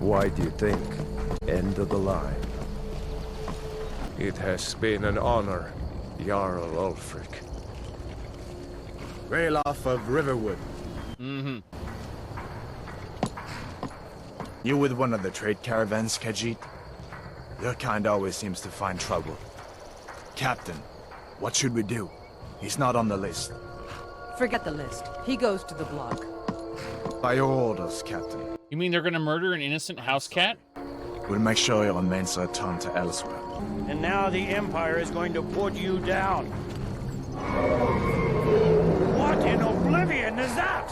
Why do you think? End of the line. It has been an honor, Jarl Ulfric. Ralof of Riverwood. Mm-hmm. You with one of the trade caravans, Khajiit? Your kind always seems to find trouble. Captain, what should we do? He's not on the list. Forget the list. He goes to the block. By your orders, Captain. You mean they're gonna murder an innocent house cat? We'll make sure your remains are returned to elsewhere. And now the Empire is going to put you down. What in oblivion is that?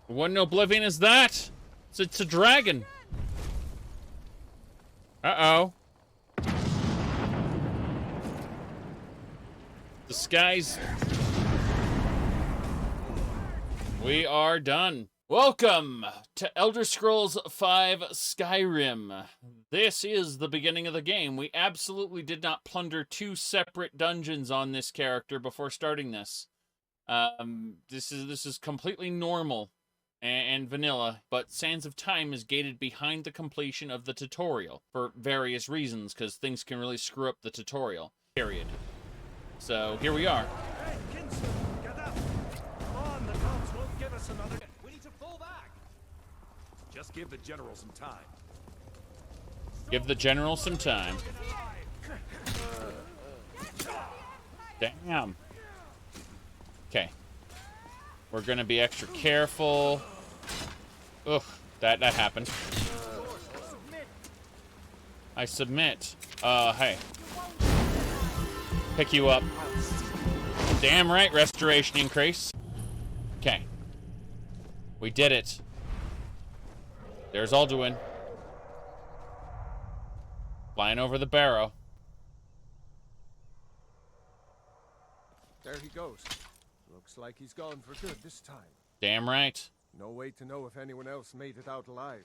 What in oblivion is that? It's a dragon. Uh-oh. The skies. We are done. Welcome to Elder Scrolls V Skyrim. This is the beginning of the game. We absolutely did not plunder 2 separate dungeons on this character before starting this. This is completely normal and vanilla, but Sands of Time is gated behind the completion of the tutorial for various reasons, because things can really screw up the tutorial, period. So, here we are. Hey, Kinsman, get up! Come on, the gods won't give us another... We need to fall back! Just give the general some time. Give the general some time. Damn. Okay. We're gonna be extra careful. Ugh, that happened. I submit. Hey. Pick you up. Damn right, restoration increase. Okay. We did it. There's Alduin. Flying over the barrow. There he goes. Looks like he's gone for good this time. Damn right. No way to know if anyone else made it out alive.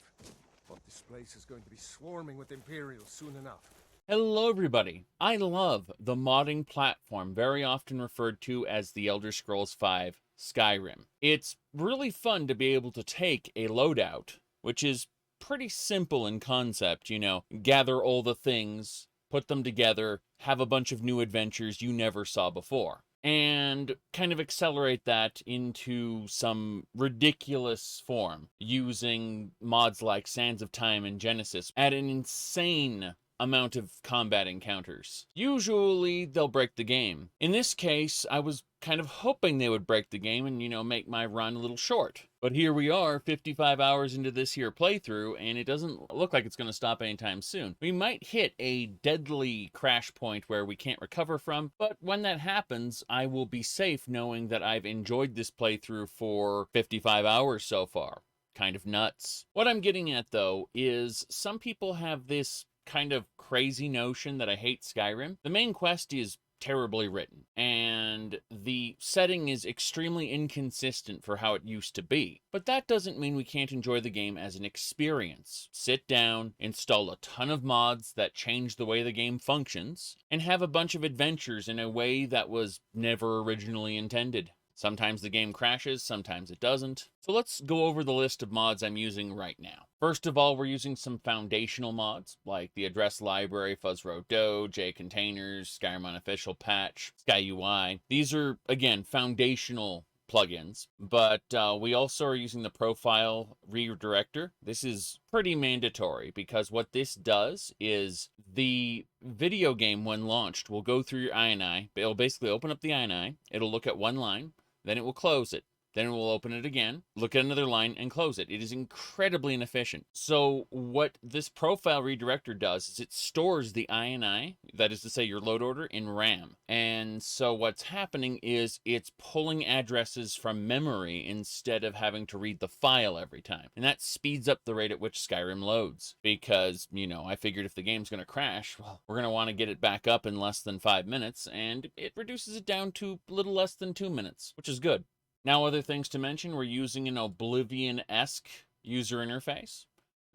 But this place is going to be swarming with Imperials soon enough. Hello everybody. I love the modding platform, very often referred to as the Elder Scrolls V Skyrim. It's really fun to be able to take a loadout, which is pretty simple in concept, you know, gather all the things, put them together, have a bunch of new adventures you never saw before, and kind of accelerate that into some ridiculous form using mods like Sands of Time and Genesis at an insane amount of combat encounters. Usually they'll break the game. In this case, I was kind of hoping they would break the game and, you know, make my run a little short. But here we are, 55 hours into this here playthrough, and it doesn't look like it's going to stop anytime soon. We might hit a deadly crash point where we can't recover from, but when that happens, I will be safe knowing that I've enjoyed this playthrough for 55 hours so far. Kind of nuts. What I'm getting at, though, is some people have this kind of crazy notion that I hate Skyrim. The main quest is terribly written, and the setting is extremely inconsistent for how it used to be. But that doesn't mean we can't enjoy the game as an experience. Sit down, install a ton of mods that change the way the game functions, and have a bunch of adventures in a way that was never originally intended. Sometimes the game crashes, sometimes it doesn't. So let's go over the list of mods I'm using right now. First of all, we're using some foundational mods, like the Address Library, Fuzzroad Do, J-Containers, Skyrim Unofficial Patch, SkyUI. These are, again, foundational plugins, but we also are using the Profile Redirector. This is pretty mandatory, because what this does is the video game, when launched, will go through your INI. It'll basically open up the INI, it'll look at one line, then it will close it. Then it will open it again, look at another line, and close it. It is incredibly inefficient. So what this profile redirector does is it stores the INI, that is to say your load order, in RAM. And so what's happening is it's pulling addresses from memory instead of having to read the file every time. And that speeds up the rate at which Skyrim loads. Because, you know, I figured if the game's going to crash, well, we're going to want to get it back up in less than 5 minutes, and it reduces it down to a little less than 2 minutes, which is good. Now, other things to mention, we're using an Oblivion-esque user interface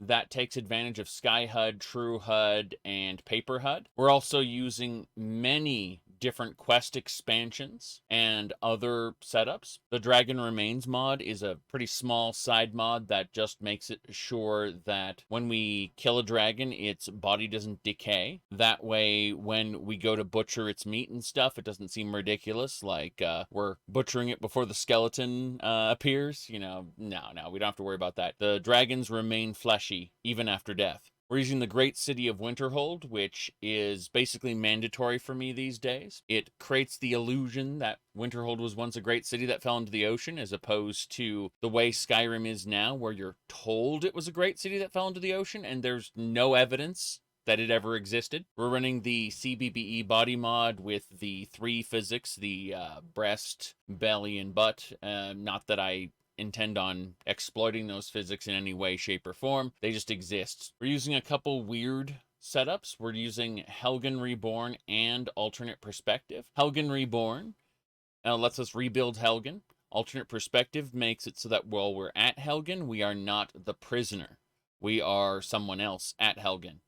that takes advantage of SkyHUD, TrueHUD, and PaperHUD. We're also using many different quest expansions and other setups. The Dragon Remains mod is a pretty small side mod that just makes it sure that when we kill a dragon, its body doesn't decay. That way, when we go to butcher its meat and stuff, it doesn't seem ridiculous, like we're butchering it before the skeleton appears. You know, no, we don't have to worry about that. The dragons remain fleshy even after death. We're using the Great City of Winterhold, which is basically mandatory for me these days. It creates the illusion that Winterhold was once a great city that fell into the ocean, as opposed to the way Skyrim is now, where you're told it was a great city that fell into the ocean, and there's no evidence that it ever existed. We're running the CBBE body mod with the 3 physics, the breast, belly, and butt. Not that I intend on exploiting those physics in any way, shape, or form. They just exist. We're using a couple weird setups. We're using Helgen Reborn and Alternate Perspective. Helgen Reborn lets us rebuild Helgen. Alternate Perspective makes it so that while we're at Helgen, we are not the prisoner. We are someone else at Helgen.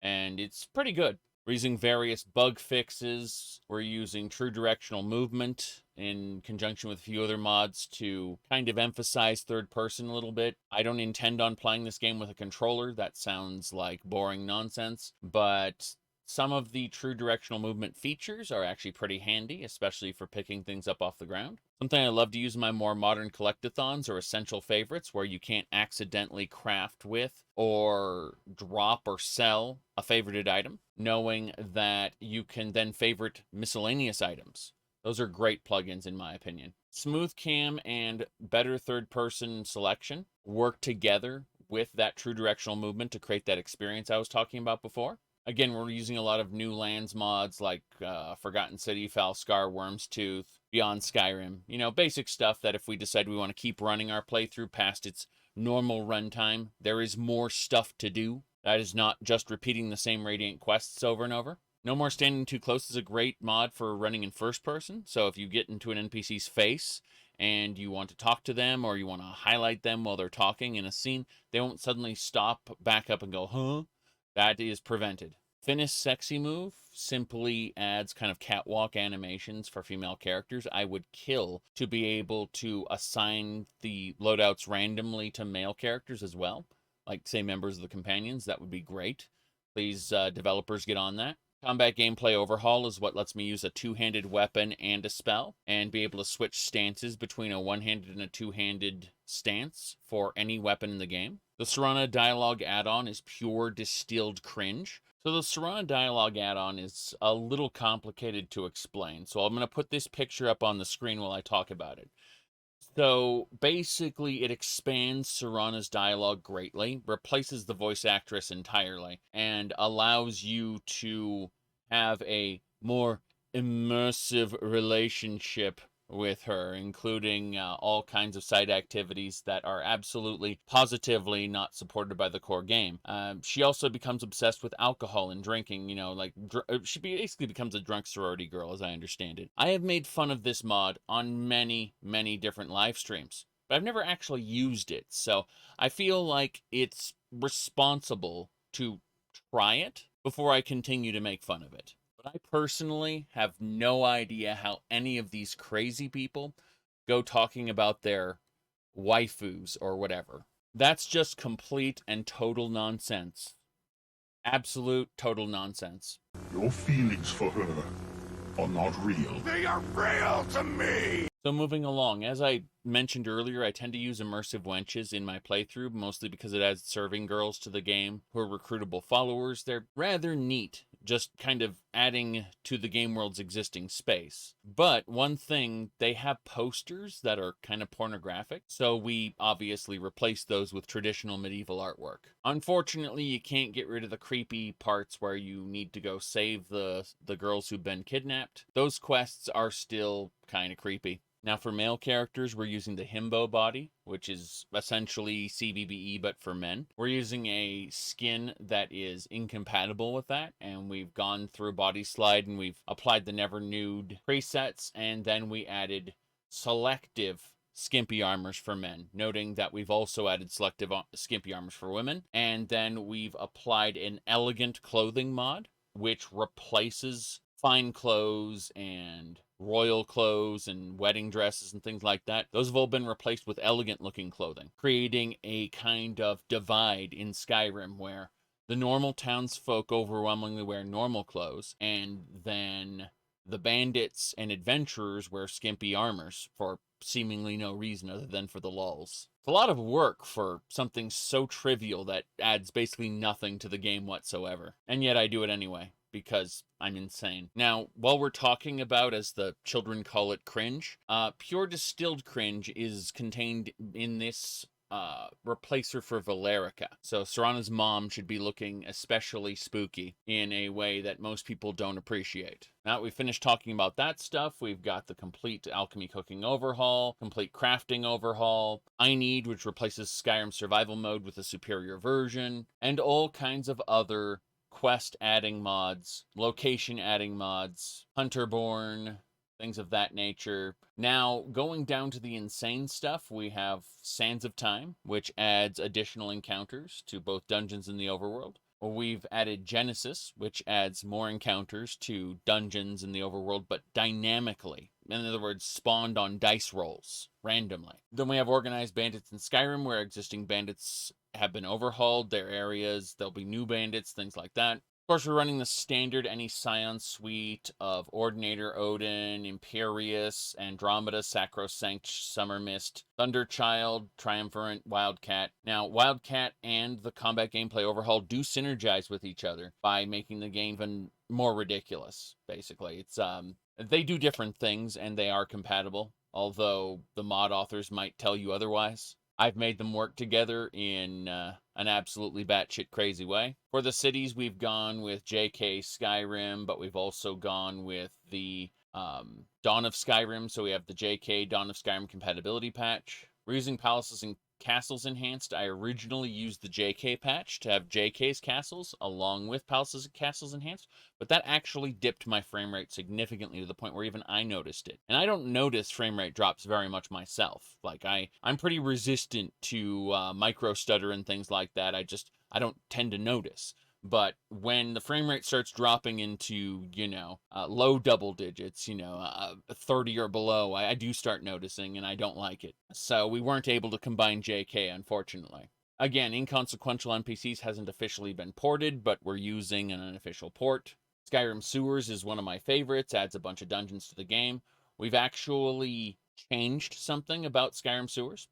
And it's pretty good. We're using various bug fixes. We're using true directional movement in conjunction with a few other mods to kind of emphasize third person a little bit. I don't intend on playing this game with a controller. That sounds like boring nonsense. But some of the true directional movement features are actually pretty handy, especially for picking things up off the ground. Something I love to use in my more modern collectathons are essential favorites, where you can't accidentally craft with or drop or sell a favorited item, knowing that you can then favorite miscellaneous items. Those are great plugins in my opinion. Smooth cam and better third-person selection work together with that true directional movement to create that experience I was talking about before. Again, we're using a lot of new lands mods like Forgotten City, Falskar, Worm's Tooth, Beyond Skyrim. You know, basic stuff that if we decide we want to keep running our playthrough past its normal runtime, there is more stuff to do. That is not just repeating the same Radiant quests over and over. No More Standing Too Close is a great mod for running in first person. So if you get into an NPC's face and you want to talk to them or you want to highlight them while they're talking in a scene, they won't suddenly stop, back up, and go, huh? That is prevented. Finish Sexy Move simply adds kind of catwalk animations for female characters. I would kill to be able to assign the loadouts randomly to male characters as well. Like, say, members of the Companions. That would be great. Please, developers, get on that. Combat Gameplay Overhaul is what lets me use a two-handed weapon and a spell, and be able to switch stances between a one-handed and a two-handed stance for any weapon in the game. The Serana Dialogue add-on is pure distilled cringe. So the Serana Dialogue add-on is a little complicated to explain, so I'm going to put this picture up on the screen while I talk about it. So basically it expands Serana's dialogue greatly, replaces the voice actress entirely, and allows you to have a more immersive relationship with her, including all kinds of side activities that are absolutely positively not supported by the core game. She also becomes obsessed with alcohol and drinking, you know, like she basically becomes a drunk sorority girl, as I understand it. I have made fun of this mod on many different live streams, but I've never actually used it, so I feel like it's responsible to try it before I continue to make fun of it. I personally have no idea how any of these crazy people go talking about their waifus or whatever. That's just complete and total nonsense. Absolute total nonsense. Your feelings for her are not real. They are real to me! So moving along, as I mentioned earlier, I tend to use immersive wenches in my playthrough, mostly because it adds serving girls to the game who are recruitable followers. They're rather neat, just kind of adding to the game world's existing space. But one thing, they have posters that are kind of pornographic, so we obviously replace those with traditional medieval artwork. Unfortunately, you can't get rid of the creepy parts where you need to go save the girls who've been kidnapped. Those quests are still kind of creepy. Now for male characters, we're using the himbo body, which is essentially CBBE but for men. We're using a skin that is incompatible with that, and we've gone through Body Slide and we've applied the Never Nude presets, and then we added selective skimpy armors for men, noting that we've also added selective skimpy armors for women. And then we've applied an elegant clothing mod, which replaces fine clothes and royal clothes and wedding dresses and things like that, those have all been replaced with elegant looking clothing, creating a kind of divide in Skyrim where the normal townsfolk overwhelmingly wear normal clothes, and then the bandits and adventurers wear skimpy armors for seemingly no reason other than for the lulz. It's a lot of work for something so trivial that adds basically nothing to the game whatsoever. And yet I do it anyway, because I'm insane. Now, while we're talking about, as the children call it, cringe, pure distilled cringe is contained in this replacer for Valerica. So Serana's mom should be looking especially spooky in a way that most people don't appreciate. Now that we've finished talking about that stuff, we've got the complete alchemy cooking overhaul, complete crafting overhaul, I Need, which replaces Skyrim survival mode with a superior version, and all kinds of other quest adding mods, location adding mods, Hunterborn, things of that nature. Now, going down to the insane stuff, we have Sands of Time, which adds additional encounters to both dungeons and the overworld. We've added Genesis, which adds more encounters to dungeons in the overworld, but dynamically. In other words, spawned on dice rolls, randomly. Then we have Organized Bandits in Skyrim, where existing bandits have been overhauled, their areas, there'll be new bandits, things like that. Of course, we're running the standard Any Scion suite of Ordinator, Odin, Imperius, Andromeda, Sacrosanct, Summer Mist, Thunderchild, Triumvirate, Wildcat. Now, Wildcat and the combat gameplay overhaul do synergize with each other by making the game even more ridiculous, basically. It's they do different things, and they are compatible, although the mod authors might tell you otherwise. I've made them work together in an absolutely batshit crazy way. For the cities, we've gone with JK Skyrim, but we've also gone with the Dawn of Skyrim, so we have the JK Dawn of Skyrim compatibility patch. We're using Palaces and Castles Enhanced. I originally used the JK patch to have JK's castles along with Palaces and Castles Enhanced, but that actually dipped my frame rate significantly to the point where even I noticed it. And I don't notice frame rate drops very much myself. Like, I'm pretty resistant to micro stutter and things like that. I don't tend to notice. But when the frame rate starts dropping into, low double digits, 30 or below, I do start noticing, and I don't like it. So we weren't able to combine JK, unfortunately. Again, Inconsequential NPCs hasn't officially been ported, but we're using an unofficial port. Skyrim Sewers is one of my favorites, adds a bunch of dungeons to the game. We've actually changed something about Skyrim Sewers.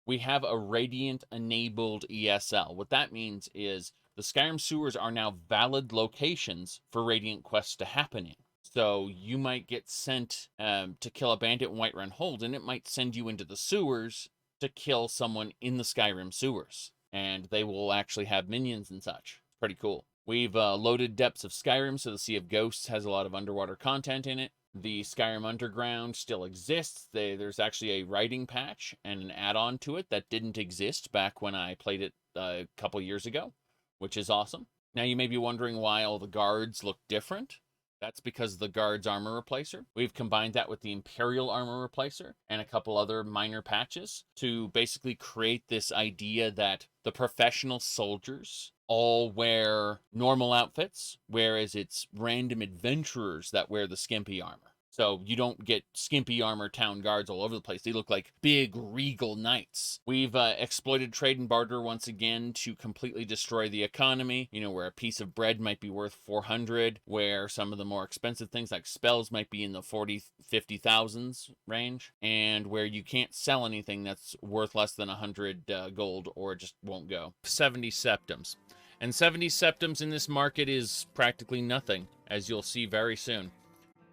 We have a Radiant-enabled ESL. What that means is the Skyrim Sewers are now valid locations for Radiant quests to happen in. So you might get sent to kill a bandit in Whiterun Hold, and it might send you into the sewers to kill someone in the Skyrim Sewers. And they will actually have minions and such. It's pretty cool. We've loaded Depths of Skyrim, so the Sea of Ghosts has a lot of underwater content in it. The Skyrim Underground still exists. There's actually a writing patch and an add-on to it that didn't exist back when I played it a couple years ago, which is awesome. Now you may be wondering why all the guards look different. That's because of the guard's armor replacer. We've combined that with the Imperial armor replacer and a couple other minor patches to basically create this idea that the professional soldiers all wear normal outfits, whereas it's random adventurers that wear the skimpy armor. So you don't get skimpy armor town guards all over the place. They look like big regal knights. We've exploited trade and barter once again to completely destroy the economy. Where a piece of bread might be worth 400, where some of the more expensive things like spells might be in the 40, 50,000s range, and where you can't sell anything that's worth less than 100 gold or it just won't go. 70 septums. And 70 septums in this market is practically nothing, as you'll see very soon.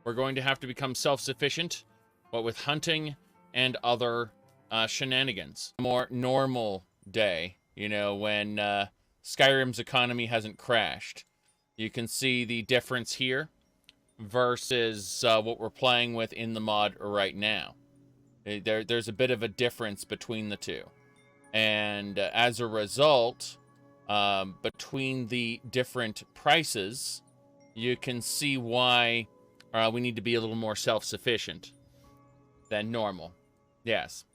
We're going to have to become self-sufficient, but with hunting and other shenanigans. A more normal day, when Skyrim's economy hasn't crashed. You can see the difference here versus what we're playing with in the mod right now. There's a bit of a difference between the two. And as a result, between the different prices, you can see why we need to be a little more self-sufficient than normal. Yes.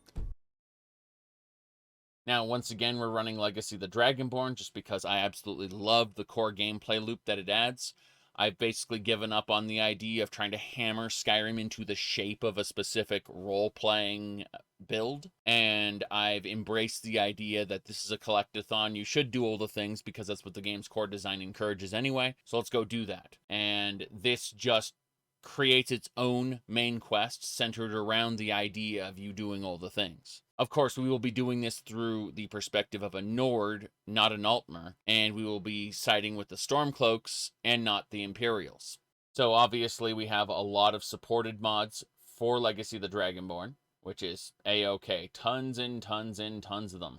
Now, once again, we're running Legacy of the Dragonborn just because I absolutely love the core gameplay loop that it adds. I've basically given up on the idea of trying to hammer Skyrim into the shape of a specific role-playing build, and I've embraced the idea that this is a collectathon. You should do all the things because that's what the game's core design encourages anyway, so let's go do that. And this just creates its own main quest centered around the idea of you doing all the things. Of course, we will be doing this through the perspective of a Nord, not an Altmer, and we will be siding with the Stormcloaks and not the Imperials. So obviously we have a lot of supported mods for Legacy of the Dragonborn, which is A-OK. Tons and tons and tons of them,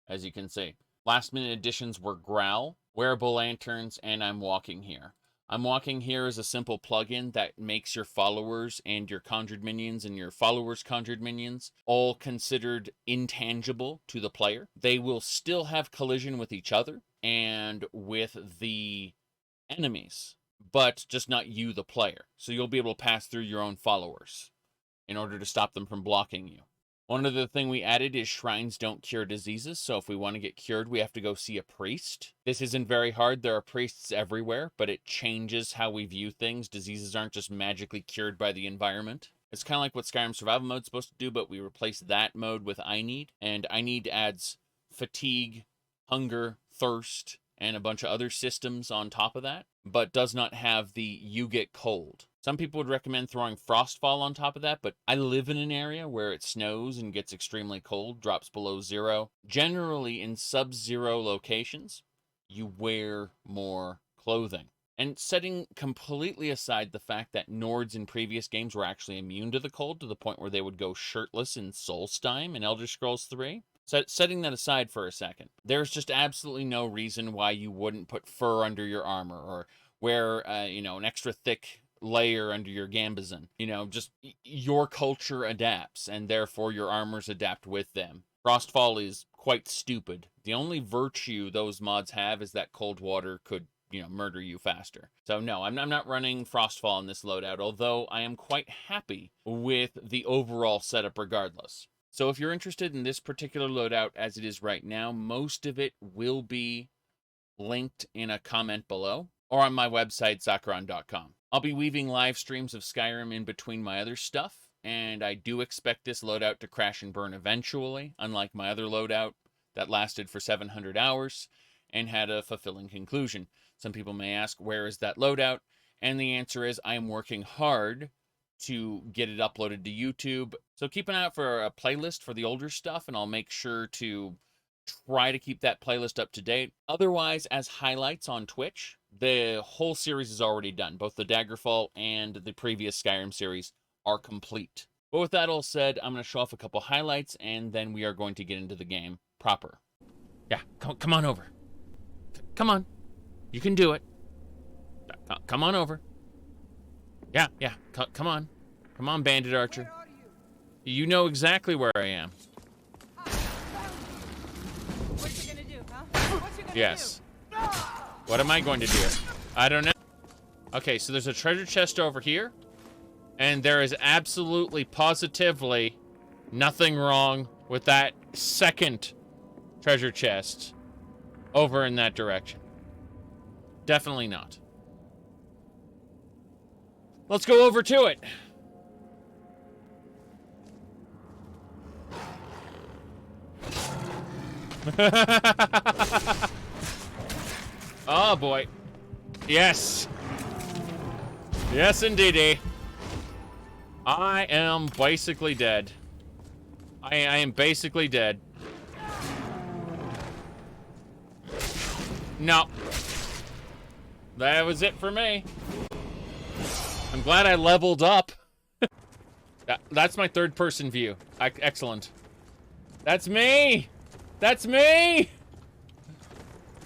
as you can see. Last minute additions were Growl, Wearable Lanterns, and I'm Walking Here. I'm Walking Here is a simple plugin that makes your followers and your conjured minions and your followers' conjured minions all considered intangible to the player. They will still have collision with each other and with the enemies, but just not you, the player. So you'll be able to pass through your own followers in order to stop them from blocking you. One other thing we added is shrines don't cure diseases, so if we want to get cured, we have to go see a priest. This isn't very hard. There are priests everywhere, but it changes how we view things. Diseases aren't just magically cured by the environment. It's kind of like what Skyrim Survival Mode is supposed to do, but we replace that mode with I Need, and I Need adds fatigue, hunger, thirst, and a bunch of other systems on top of that, but does not have the you get cold. Some people would recommend throwing Frostfall on top of that, but I live in an area where it snows and gets extremely cold, drops below 0. Generally, in sub-zero locations, you wear more clothing. And setting completely aside the fact that Nords in previous games were actually immune to the cold to the point where they would go shirtless in Solstheim in Elder Scrolls 3, setting that aside for a second, there's just absolutely no reason why you wouldn't put fur under your armor or wear, an extra thick layer under your gambazon. Just your culture adapts, and therefore your armors adapt with them. Frostfall is quite stupid. The only virtue those mods have is that cold water could, murder you faster. So no, I'm not running Frostfall in this loadout, although I am quite happy with the overall setup regardless. So if you're interested in this particular loadout as it is right now, most of it will be linked in a comment below or on my website, Zhakaron.com. I'll be weaving live streams of Skyrim in between my other stuff, and I do expect this loadout to crash and burn eventually, unlike my other loadout that lasted for 700 hours and had a fulfilling conclusion. Some people may ask, where is that loadout? And the answer is, I am working hard to get it uploaded to YouTube. So keep an eye out for a playlist for the older stuff, and I'll make sure to try to keep that playlist up to date. Otherwise, as highlights on Twitch, the whole series is already done. Both the Daggerfall and the previous Skyrim series are complete. But with that all said, I'm going to show off a couple highlights, and then we are going to get into the game proper. Yeah, come on over. Come on. You can do it. Come on over. Yeah, come on. Come on, Bandit Archer. You know exactly where I am. What you gonna do, huh? What you gonna Yes. What am I going to do? I don't know. Okay, so there's a treasure chest over here, and there is absolutely, positively nothing wrong with that second treasure chest over in that direction. Definitely not. Let's go over to it. Oh boy. Yes. Yes, indeedy. I am basically dead. I am basically dead. No. That was it for me. I'm glad I leveled up. That's my third person view. Excellent. That's me! That's me!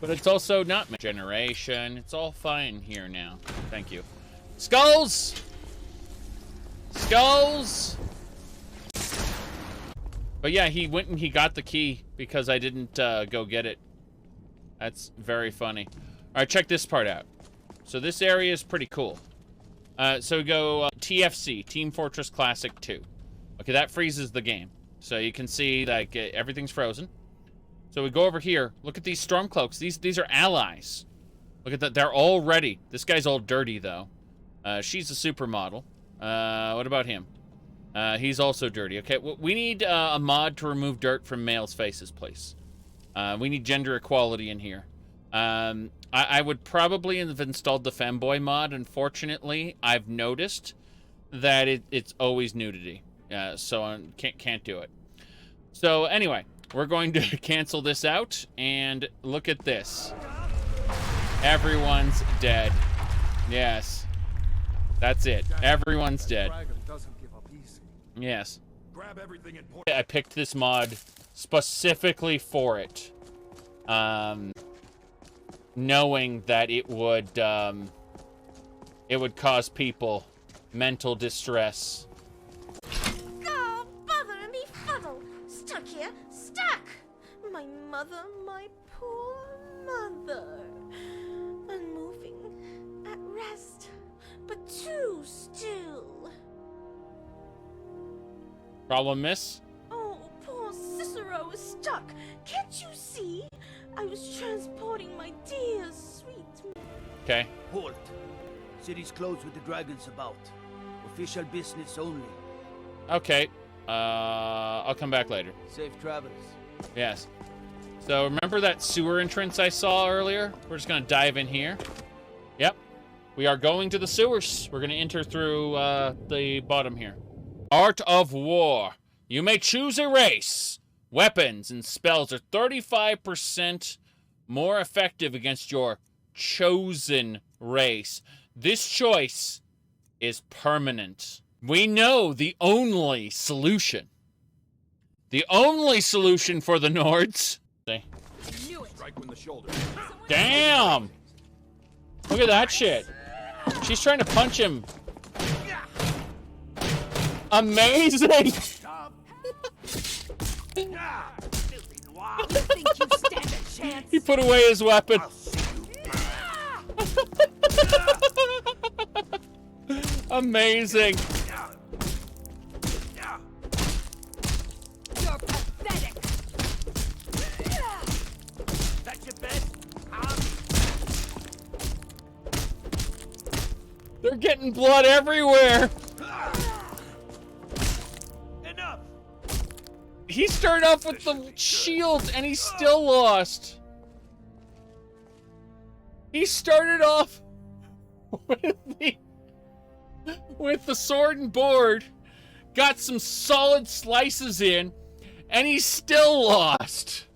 But it's also not my generation. It's all fine here now. Thank you. Skulls! Skulls! But yeah, he went and he got the key because I didn't go get it. That's very funny. Alright, check this part out. So this area is pretty cool. So we go TFC, Team Fortress Classic 2. Okay, that freezes the game. So you can see, like, everything's frozen. So we go over here. Look at these Stormcloaks. These are allies. Look at that. They're all ready. This guy's all dirty, though. She's a supermodel. What about him? He's also dirty. Okay, we need a mod to remove dirt from males' faces, please. We need gender equality in here. I would probably have installed the femboy mod. Unfortunately, I've noticed that it's always nudity. So I can't do it. So anyway, we're going to cancel this out, and look at this. Everyone's dead. Yes. That's it. Everyone's dead. Yes. Grab everything and point. I picked this mod specifically for it. Knowing that it would cause people mental distress. Oh, bother me fuddle! Stuck here, stuck! My mother, my poor mother. Unmoving, at rest, but too still. Problem, miss? Oh, poor Cicero is stuck. Can't you see? I was transporting my dear, sweet... Okay. Halt. City's closed with the dragons about. Official business only. Okay. I'll come back later. Safe travels. Yes. So remember that sewer entrance I saw earlier? We're just gonna dive in here. Yep. We are going to the sewers. We're gonna enter through the bottom here. Art of War. You may choose a race. Weapons and spells are 35% more effective against your chosen race. This choice is permanent. We know the only solution. The only solution for the Nords. Strike when the shoulder. Damn! Look at that shit. She's trying to punch him. Amazing! Think you stand a chance? He put away his weapon. Amazing. You're pathetic. That's your best. They're getting blood everywhere. Enough. He started off with the shield and he's still lost. He started off with the sword and board, got some solid slices in, and he's still lost.